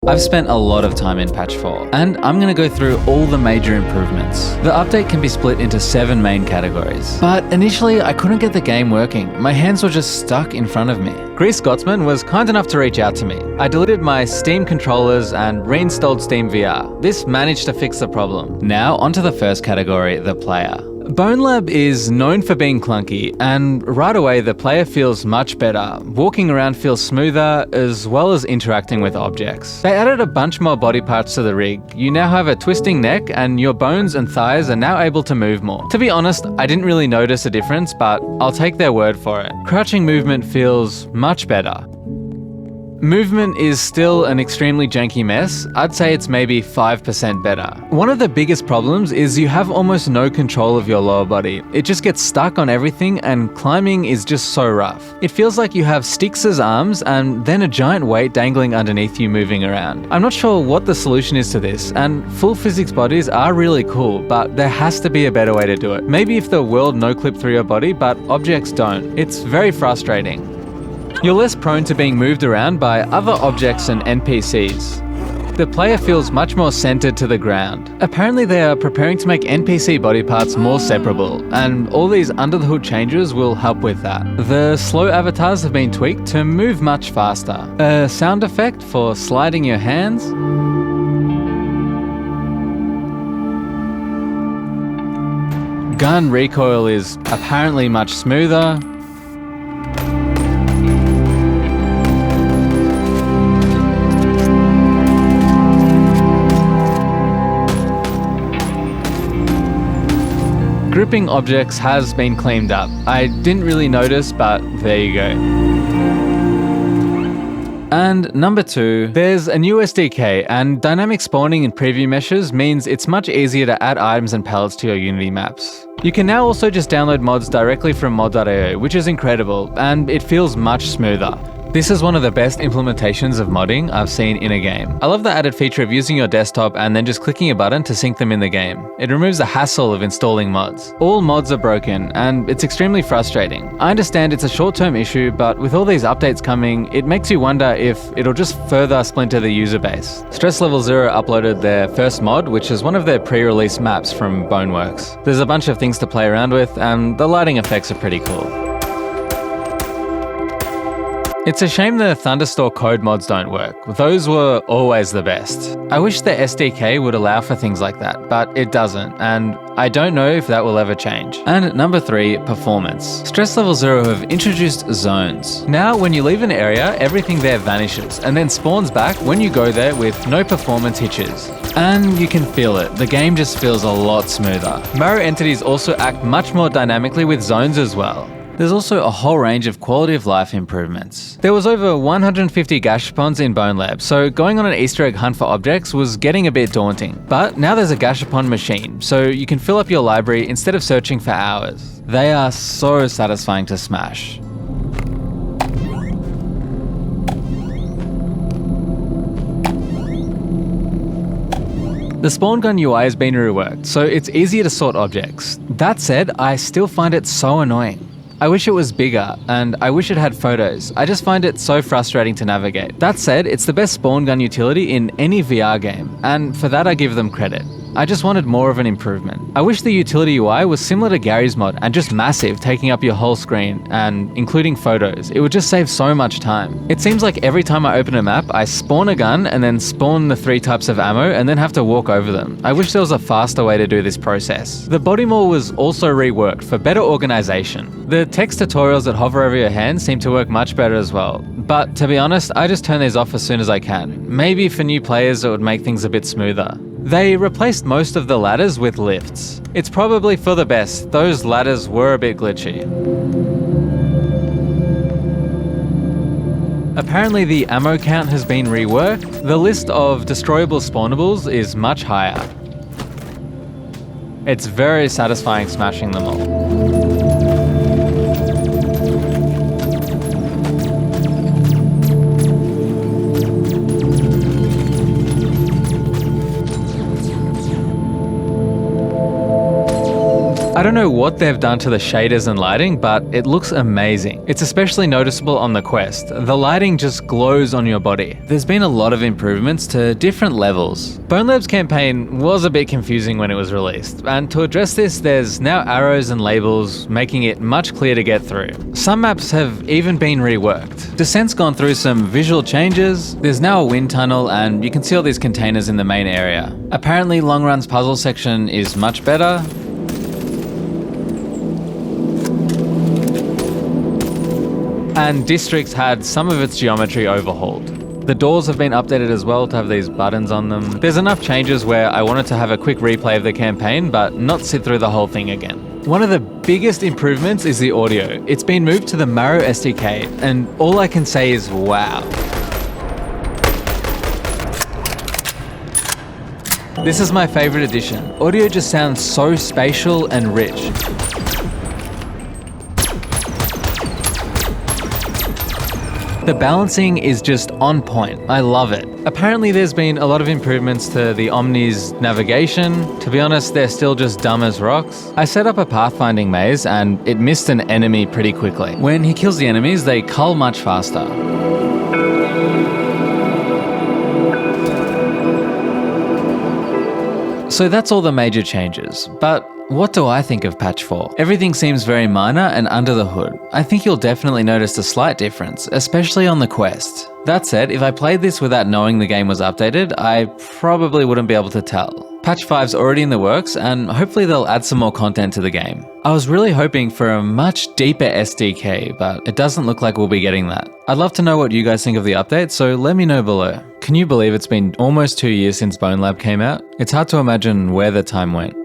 I've spent a lot of time in patch 4, and I'm going to go through all the major improvements. The update can be split into 7 main categories. But initially, I couldn't get the game working. My hands were just stuck in front of me. Grease Scotsman was kind enough to reach out to me. I deleted my Steam controllers and reinstalled Steam VR. This managed to fix the problem. Now, onto the first category, the player. BoneLab is known for being clunky, and right away the player feels much better. Walking around feels smoother, as well as interacting with objects. They added a bunch more body parts to the rig. You now have a twisting neck, and your bones and thighs are now able to move more. To be honest, I didn't really notice a difference, but I'll take their word for it. Crouching movement feels much better. Movement is still an extremely janky mess. I'd say it's maybe 5% better. One of the biggest problems is you have almost no control of your lower body. It just gets stuck on everything, and climbing is just so rough. It feels like you have sticks as arms and then a giant weight dangling underneath you moving around. I'm not sure what the solution is to this, and full physics bodies are really cool, but there has to be a better way to do it. Maybe if the world no-clip through your body, but objects don't. It's very frustrating. You're less prone to being moved around by other objects and NPCs. The player feels much more centered to the ground. Apparently they are preparing to make NPC body parts more separable, and all these under the hood changes will help with that. The slow avatars have been tweaked to move much faster. A sound effect for sliding your hands. Gun recoil is apparently much smoother. Gripping objects has been cleaned up. I didn't really notice, but there you go. And number 2, there's a new SDK, and dynamic spawning in preview meshes means it's much easier to add items and pallets to your Unity maps. You can now also just download mods directly from mod.io, which is incredible, and it feels much smoother. This is one of the best implementations of modding I've seen in a game. I love the added feature of using your desktop and then just clicking a button to sync them in the game. It removes the hassle of installing mods. All mods are broken, and it's extremely frustrating. I understand it's a short-term issue, but with all these updates coming, it makes you wonder if it'll just further splinter the user base. Stress Level Zero uploaded their first mod, which is one of their pre-release maps from Boneworks. There's a bunch of things to play around with, and the lighting effects are pretty cool. It's a shame the Thunderstore code mods don't work. Those were always the best. I wish the SDK would allow for things like that, but it doesn't, and I don't know if that will ever change. And number 3, performance. Stress Level Zero have introduced zones. Now, when you leave an area, everything there vanishes and then spawns back when you go there with no performance hitches. And you can feel it. The game just feels a lot smoother. Mario entities also act much more dynamically with zones as well. There's also a whole range of quality of life improvements. There was over 150 gashapons in BoneLab, so going on an Easter egg hunt for objects was getting a bit daunting. But now there's a gashapon machine, so you can fill up your library instead of searching for hours. They are so satisfying to smash. The spawn gun UI has been reworked, so it's easier to sort objects. That said, I still find it so annoying. I wish it was bigger, and I wish it had photos. I just find it so frustrating to navigate. That said, it's the best spawn gun utility in any VR game, and for that I give them credit. I just wanted more of an improvement. I wish the utility UI was similar to Gary's mod and just massive, taking up your whole screen and including photos. It would just save so much time. It seems like every time I open a map, I spawn a gun and then spawn the 3 types of ammo and then have to walk over them. I wish there was a faster way to do this process. The body mall was also reworked for better organization. The text tutorials that hover over your hand seem to work much better as well. But to be honest, I just turn these off as soon as I can. Maybe for new players it would make things a bit smoother. They replaced most of the ladders with lifts. It's probably for the best. Those ladders were a bit glitchy. Apparently the ammo count has been reworked. The list of destroyable spawnables is much higher. It's very satisfying smashing them all. I don't know what they've done to the shaders and lighting, but it looks amazing. It's especially noticeable on the quest. The lighting just glows on your body. There's been a lot of improvements to different levels. Bone Lab's campaign was a bit confusing when it was released, and to address this, there's now arrows and labels making it much clearer to get through. Some maps have even been reworked. Descent's gone through some visual changes. There's now a wind tunnel, and you can see all these containers in the main area. Apparently, Long Run's puzzle section is much better. And Districts had some of its geometry overhauled. The doors have been updated as well to have these buttons on them. There's enough changes where I wanted to have a quick replay of the campaign, but not sit through the whole thing again. One of the biggest improvements is the audio. It's been moved to the Marrow SDK, and all I can say is wow. This is my favorite addition. Audio just sounds so spatial and rich. The balancing is just on point. I love it. Apparently there's been a lot of improvements to the Omni's navigation. To be honest, they're still just dumb as rocks. I set up a pathfinding maze and it missed an enemy pretty quickly. When he kills the enemies, they cull much faster. So that's all the major changes, but what do I think of patch 4? Everything seems very minor and under the hood. I think you'll definitely notice a slight difference, especially on the quest. That said, if I played this without knowing the game was updated, I probably wouldn't be able to tell. Patch 5's already in the works, and hopefully they'll add some more content to the game. I was really hoping for a much deeper SDK, but it doesn't look like we'll be getting that. I'd love to know what you guys think of the update, so let me know below. Can you believe it's been almost 2 years since Bone Lab came out? It's hard to imagine where the time went.